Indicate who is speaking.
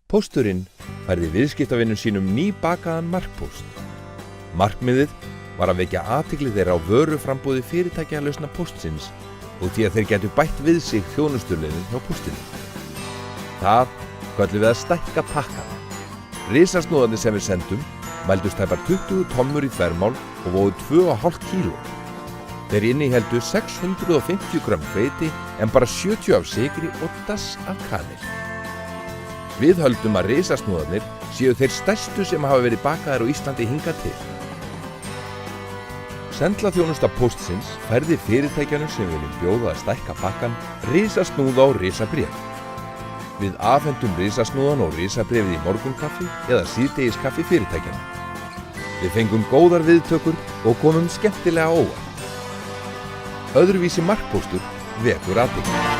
Speaker 1: Pósturinn færði viðskiptavinum sínum nýbakaðan markpóst. Markmiðið var að vekja athygli þeirra á vöruframbúði fyrirtækjalausna póstsins og því að þeir gætu bætt við sig þjónustuleiðin hjá póstinum. Það köllum við að stækka pakkan. Risasnúðarnir sem við sendum mældust tæpar 20 tommur í þvermál og vógu 2,5 kíló. Þeir innihéldu 650 grömm hveiti en bara 70 af sykri og dass af kanil. Við höldum að risasnúðarnir séu þeir stærstu sem hafa verið bakaðir á Íslandi hingað til. Sendlaþjónusta póstsins færði fyrirtækjanum sem viljum bjóða að stækka pakkan risasnúða og risabréf. Við afhentum risasnúðan og risabréfið í morgunkaffi eða síðdegiskaffi fyrirtækjanum. Við fengum góðar viðtökur og komum skemmtilega á óvart. Öðruvísi markpóstur vekur athygli.